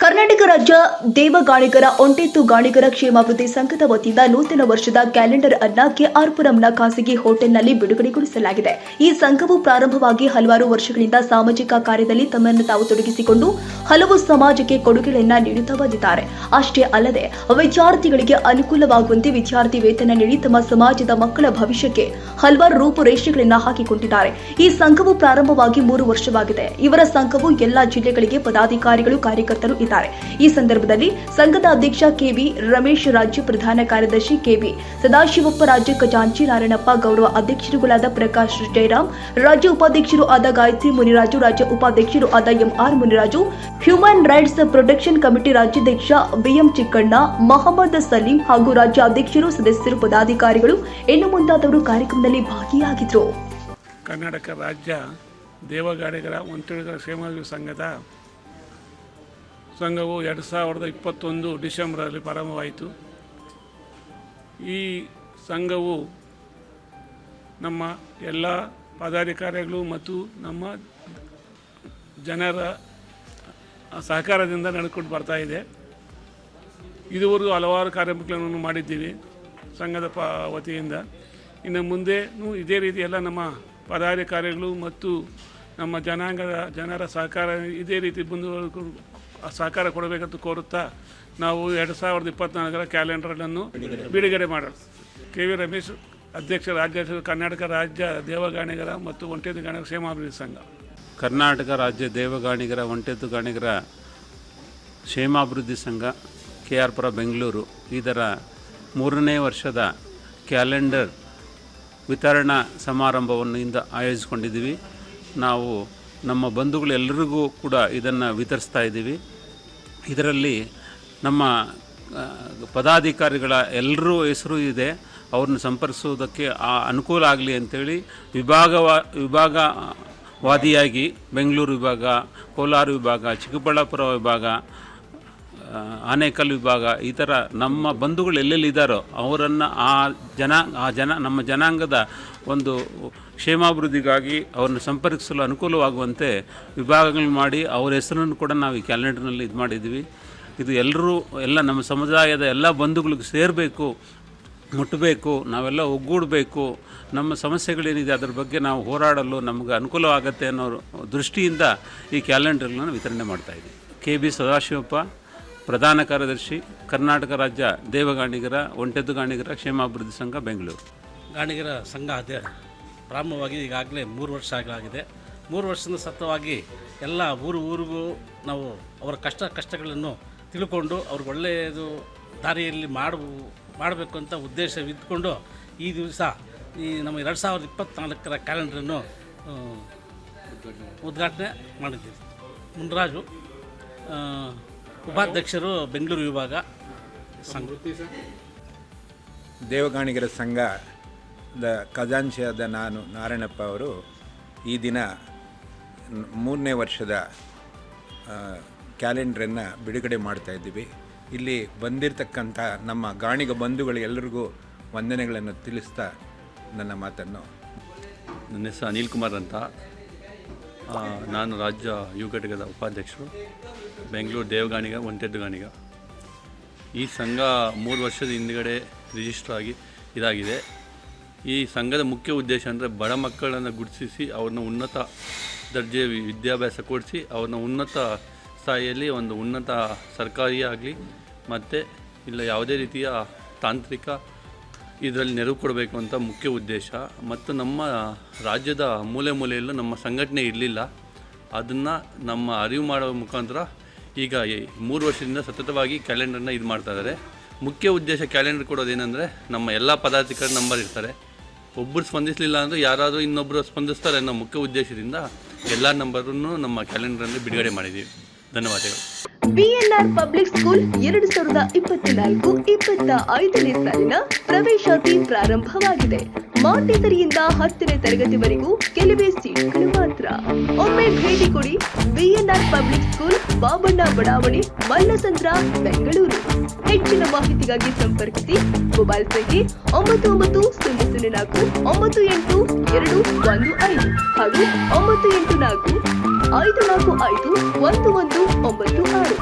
ಕರ್ನಾಟಕ ರಾಜ್ಯ ದೇವಗಾಣಿಗರ ಒಂಟೆತ್ತು ಗಾಣಿಗರ ಕ್ಷೇಮಾಭಿವೃದ್ಧಿ ಸಂಘದ ವತಿಯಿಂದ ನೂತನ ವರ್ಷದ ಕ್ಯಾಲೆಂಡರ್ ಅನ್ನ ಕೆಆರ್ಪುರಂನ ಖಾಸಗಿ ಹೋಟೆಲ್ನಲ್ಲಿ ಬಿಡುಗಡೆಗೊಳಿಸಲಾಗಿದೆ. ಈ ಸಂಘವು ಪ್ರಾರಂಭವಾಗಿ ಹಲವಾರು ವರ್ಷಗಳಿಂದ ಸಾಮಾಜಿಕ ಕಾರ್ಯದಲ್ಲಿ ತಮ್ಮನ್ನು ತಾವು ತೊಡಗಿಸಿಕೊಂಡು ಹಲವು ಸಮಾಜಕ್ಕೆ ಕೊಡುಗೆಗಳನ್ನು ನೀಡುತ್ತಾ ಬಂದಿದ್ದಾರೆ. ಅಷ್ಟೇ ಅಲ್ಲದೆ ವಿದ್ಯಾರ್ಥಿಗಳಿಗೆ ಅನುಕೂಲವಾಗುವಂತೆ ವಿದ್ಯಾರ್ಥಿ ವೇತನ ನೀಡಿ ತಮ್ಮ ಸಮಾಜದ ಮಕ್ಕಳ ಭವಿಷ್ಯಕ್ಕೆ ಹಲವಾರು ರೂಪುರೇಷೆಗಳನ್ನು ಹಾಕಿಕೊಂಡಿದ್ದಾರೆ. ಈ ಸಂಘವು ಪ್ರಾರಂಭವಾಗಿ 3 ವರ್ಷವಾಗಿದೆ. ಇವರ ಸಂಘವು ಎಲ್ಲಾ ಜಿಲ್ಲೆಗಳಿಗೆ ಪದಾಧಿಕಾರಿಗಳು ಕಾರ್ಯಕರ್ತರು ಇದ್ದಾರೆ. ಈ ಸಂದರ್ಭದಲ್ಲಿ ಸಂಘದ ಅಧ್ಯಕ್ಷ ಕೆವಿ ರಮೇಶ್, ರಾಜ್ಯ ಪ್ರಧಾನ ಕಾರ್ಯದರ್ಶಿ ಕೆವಿ ಸದಾಶಿವಪ್ಪ, ರಾಜ್ಯ ಖಜಾಂಚಿ ನಾರಾಯಣಪ್ಪ, ಗೌರವ ಅಧ್ಯಕ್ಷರುಗಳಾದ ಪ್ರಕಾಶ್ ಜಯರಾಮ್, ರಾಜ್ಯ ಉಪಾಧ್ಯಕ್ಷರು ಆದ ಗಾಯತ್ರಿ ಮುನಿರಾಜು, ರಾಜ್ಯ ಉಪಾಧ್ಯಕ್ಷರು ಆದ MR Muniraju, human rights protection committee ರಾಜ್ಯಾಧ್ಯಕ್ಷ ಬಿಎಂ ಚಿಕ್ಕಣ್ಣ, ಮೊಹಮ್ಮದ್ ಸಲೀಂ ಹಾಗೂ ರಾಜ್ಯ ಅಧ್ಯಕ್ಷರು, ಸದಸ್ಯರು, ಪದಾಧಿಕಾರಿಗಳು ಇನ್ನು ಮುಂತಾದವರು ಕಾರ್ಯಕ್ರಮದಲ್ಲಿ ಭಾಗಿಯಾಗಿದ್ದರು. ಕರ್ನಾಟಕ ರಾಜ್ಯ ದೇವಗಾಣಿಗರ ಒಂಟೆತ್ತು ಕ್ಷೇಮಾಭಿವೃದ್ಧಿ ಸಂಘವು 2021 ಡಿಸೆಂಬರಲ್ಲಿ ಪ್ರಾರಂಭವಾಯಿತು. ಈ ಸಂಘವು ನಮ್ಮ ಎಲ್ಲ ಪದಾಧಿಕಾರಿಗಳು ಮತ್ತು ನಮ್ಮ ಜನರ ಸಹಕಾರದಿಂದ ನಡೆದುಕೊಂಡು ಬರ್ತಾ ಇದೆ. ಇದುವರೆಗೂ ಹಲವಾರು ಕಾರ್ಯಕ್ರಮಗಳನ್ನು ಮಾಡಿದ್ದೀವಿ ಸಂಘದ ವತಿಯಿಂದ. ಇನ್ನು ಮುಂದೆನೂ ಇದೇ ರೀತಿ ಎಲ್ಲ ನಮ್ಮ ಪದಾಧಿಕಾರಿಗಳು ಮತ್ತು ನಮ್ಮ ಜನರ ಸಹಕಾರ ಇದೇ ರೀತಿ ಮುಂದುವರೆದು ಸಹಕಾರ ಕೊಡಬೇಕಂತ ಕೋರುತ್ತಾ ನಾವು 2024ರ ಕ್ಯಾಲೆಂಡರನ್ನು ಬಿಡುಗಡೆ ಮಾಡೋಣ. ಕೆವಿ ರಮೇಶ್, ಅಧ್ಯಕ್ಷ, ರಾಜ್ಯಾಧ್ಯಕ್ಷ, ಕರ್ನಾಟಕ ರಾಜ್ಯ ದೇವಗಾಣಿಗರ ಮತ್ತು ಒಂಟೆತ್ತು ಗಾಣಿಗರ ಕ್ಷೇಮಾಭಿವೃದ್ಧಿ ಸಂಘ. ಕರ್ನಾಟಕ ರಾಜ್ಯ ದೇವಗಾಣಿಗರ ಒಂಟೆತ್ತು ಗಾಣಿಗರ ಕ್ಷೇಮಾಭಿವೃದ್ಧಿ ಸಂಘ ಕೆಆರ್ಪುರ ಬೆಂಗಳೂರು ಇದರ 3ನೇ ವರ್ಷದ ಕ್ಯಾಲೆಂಡರ್ ವಿತರಣಾ ಸಮಾರಂಭವನ್ನು ಇಂದ ಆಯೋಜಿಸಿಕೊಂಡಿದ್ದೀವಿ. ನಾವು ನಮ್ಮ ಬಂಧುಗಳೆಲ್ಲರಿಗೂ ಕೂಡ ಇದನ್ನು ವಿತರಿಸ್ತಾ ಇದ್ದೀವಿ. ಇದರಲ್ಲಿ ನಮ್ಮ ಪದಾಧಿಕಾರಿಗಳ ಎಲ್ಲರೂ ಹೆಸರು ಇದೆ. ಅವ್ರನ್ನ ಸಂಪರ್ಕಿಸುವುದಕ್ಕೆ ಅನುಕೂಲ ಆಗಲಿ ಅಂಥೇಳಿ ವಿಭಾಗವಾದಿಯಾಗಿ ಬೆಂಗಳೂರು ವಿಭಾಗ, ಕೋಲಾರ ವಿಭಾಗ, ಚಿಕ್ಕಬಳ್ಳಾಪುರ ವಿಭಾಗ, ಆನೇಕಲ್ ವಿಭಾಗ, ಈ ಥರ ನಮ್ಮ ಬಂಧುಗಳು ಎಲ್ಲೆಲ್ಲಿದ್ದಾರೋ ಅವರನ್ನು ನಮ್ಮ ಜನಾಂಗದ ಒಂದು ಕ್ಷೇಮಾಭಿವೃದ್ಧಿಗಾಗಿ ಅವ್ರನ್ನ ಸಂಪರ್ಕಿಸಲು ಅನುಕೂಲವಾಗುವಂತೆ ವಿಭಾಗಗಳು ಮಾಡಿ ಅವರ ಹೆಸರನ್ನು ಕೂಡ ನಾವು ಈ ಕ್ಯಾಲೆಂಡರ್ನಲ್ಲಿ ಇದು ಮಾಡಿದ್ದೀವಿ. ಇದು ಎಲ್ಲ ನಮ್ಮ ಸಮುದಾಯದ ಎಲ್ಲ ಬಂಧುಗಳಿಗೆ ಸೇರಬೇಕು, ಮುಟ್ಟಬೇಕು, ನಾವೆಲ್ಲ ಒಗ್ಗೂಡಬೇಕು, ನಮ್ಮ ಸಮಸ್ಯೆಗಳೇನಿದೆ ಅದರ ಬಗ್ಗೆ ನಾವು ಹೋರಾಡಲು ನಮಗೆ ಅನುಕೂಲವಾಗುತ್ತೆ ಅನ್ನೋ ದೃಷ್ಟಿಯಿಂದ ಈ ಕ್ಯಾಲೆಂಡರ್ಗಳನ್ನು ವಿತರಣೆ ಮಾಡ್ತಾಯಿದ್ದೀವಿ. ಕೆಬಿ ಸದಾಶಿವಪ್ಪ, ಪ್ರಧಾನ ಕಾರ್ಯದರ್ಶಿ, ಕರ್ನಾಟಕ ರಾಜ್ಯ ದೇವಗಾಣಿಗರ ಒಂಟೆತ್ತು ಗಾಣಿಗರ ಕ್ಷೇಮಾಭಿವೃದ್ಧಿ ಸಂಘ, ಬೆಂಗಳೂರು. ಗಾಣಿಗರ ಸಂಘ ಪ್ರಾರಂಭವಾಗಿ ಈಗಾಗಲೇ 3 ವರ್ಷ ಆಗಲಾಗಿದೆ. 3 ವರ್ಷದಿಂದ ಸತತವಾಗಿ ಎಲ್ಲ ಊರಿಗೂ ನಾವು ಅವರ ಕಷ್ಟಗಳನ್ನು ತಿಳ್ಕೊಂಡು ಅವ್ರಿಗೆ ಒಳ್ಳೆಯದು ದಾರಿಯಲ್ಲಿ ಮಾಡಬೇಕು ಅಂತ ಉದ್ದೇಶವಿದ್ದುಕೊಂಡು ಈ ದಿವಸ ನಮ್ಮ 2024ರ ಕ್ಯಾಲೆಂಡರನ್ನು ಉದ್ಘಾಟನೆ ಮಾಡಿದ್ದೀವಿ. ಮುನಿರಾಜು, ಉಪಾಧ್ಯಕ್ಷರು, ಬೆಂಗಳೂರು ವಿಭಾಗ ಸಂಘ. ದೇವಗಾಣಿಗರ ಸಂಘದ ಖಜಾಂಚಿಯಾದ ನಾನು ನಾರಾಯಣಪ್ಪ ಅವರು ಈ ದಿನ 3ನೇ ವರ್ಷದ ಕ್ಯಾಲೆಂಡ್ರನ್ನು ಬಿಡುಗಡೆ ಮಾಡ್ತಾಯಿದ್ದೀವಿ. ಇಲ್ಲಿ ಬಂದಿರತಕ್ಕಂಥ ನಮ್ಮ ಗಾಣಿಗ ಬಂಧುಗಳಿಗೆಲ್ಲರಿಗೂ ವಂದನೆಗಳನ್ನು ತಿಳಿಸ್ತಾ ನನ್ನ ಮಾತನ್ನು. ನನ್ನ ಹೆಸರು ಅನಿಲ್ ಕುಮಾರ್ ಅಂತ. ನಾನು ರಾಜ್ಯ ಯುವ ಘಟಕದ ಉಪಾಧ್ಯಕ್ಷರು, ಬೆಂಗಳೂರು ದೇವಗಾಣಿಗ ಒಂಟೆತ್ತು ಗಾಣಿಗ. ಈ ಸಂಘ 3 ವರ್ಷದ ಹಿಂದುಗಡೆ ರಿಜಿಸ್ಟರ್ ಆಗಿ ಇದಾಗಿದೆ. ಈ ಸಂಘದ ಮುಖ್ಯ ಉದ್ದೇಶ ಅಂದರೆ ಬಡ ಮಕ್ಕಳನ್ನು ಗುರುತಿಸಿ ಅವ್ರನ್ನ ಉನ್ನತ ದರ್ಜೆಯ ವಿದ್ಯಾಭ್ಯಾಸ ಕೊಡಿಸಿ ಅವ್ರನ್ನ ಉನ್ನತ ಸ್ಥಾಯಿಯಲ್ಲಿ ಒಂದು ಉನ್ನತ ಸರ್ಕಾರಿ ಆಗಲಿ ಮತ್ತು ಇಲ್ಲ ಯಾವುದೇ ರೀತಿಯ ತಾಂತ್ರಿಕ ಇದರಲ್ಲಿ ನೆರವು ಕೊಡಬೇಕು ಅಂತ ಮುಖ್ಯ ಉದ್ದೇಶ. ಮತ್ತು ನಮ್ಮ ರಾಜ್ಯದ ಮೂಲೆ ಮೂಲೆಯಲ್ಲೂ ನಮ್ಮ ಸಂಘಟನೆ ಇರಲಿಲ್ಲ. ಅದನ್ನು ನಮ್ಮ ಅರಿವು ಮಾಡೋ ಮುಖಾಂತರ ಈಗ 3 ವರ್ಷದಿಂದ ಸತತವಾಗಿ ಕ್ಯಾಲೆಂಡರ್ನ ಇದು ಮಾಡ್ತಾಯಿದ್ದಾರೆ. ಮುಖ್ಯ ಉದ್ದೇಶ ಕ್ಯಾಲೆಂಡರ್ ಕೊಡೋದೇನೆಂದರೆ ನಮ್ಮ ಎಲ್ಲ ಪದಾಧಿಕಾರಿ ನಂಬರ್ ಇರ್ತಾರೆ. ಒಬ್ಬರು ಸ್ಪಂದಿಸಲಿಲ್ಲ ಅಂದರೆ ಯಾರಾದರೂ ಇನ್ನೊಬ್ಬರು ಸ್ಪಂದಿಸ್ತಾರೆ ಅನ್ನೋ ಮುಖ್ಯ ಉದ್ದೇಶದಿಂದ ಎಲ್ಲ ನಂಬರನ್ನು ನಮ್ಮ ಕ್ಯಾಲೆಂಡರಲ್ಲಿ ಬಿಡುಗಡೆ ಮಾಡಿದ್ದೀವಿ. ಧನ್ಯವಾದಗಳು. ಬಿಎನ್ಆರ್ ಪಬ್ಲಿಕ್ ಸ್ಕೂಲ್ 2024-25ನೇ ಸಾಲಿನ ಪ್ರವೇಶಾತಿ ಪ್ರಾರಂಭವಾಗಿದೆ. ಮಾಂಟೆಸರಿಯಿಂದ 10ನೇ ತರಗತಿವರೆಗೂ ಕೆಲವೇ ಸೀಟ್ಗಳು ಮಾತ್ರ. ಒಮ್ಮೆ ಭೇಟಿ ಕೊಡಿ ಬಿಎನ್ಆರ್ ಪಬ್ಲಿಕ್ ಸ್ಕೂಲ್, ಬಾಬಣ್ಣ ಬಡಾವಣೆ, ಮಲ್ಲಸಂದ್ರ, ಬೆಂಗಳೂರು. ಹೆಚ್ಚಿನ ಮಾಹಿತಿಗಾಗಿ ಸಂಪರ್ಕಿಸಿ ಮೊಬೈಲ್ ಸಂಖ್ಯೆ 9934982215 ಹಾಗೂ 984-545-1196.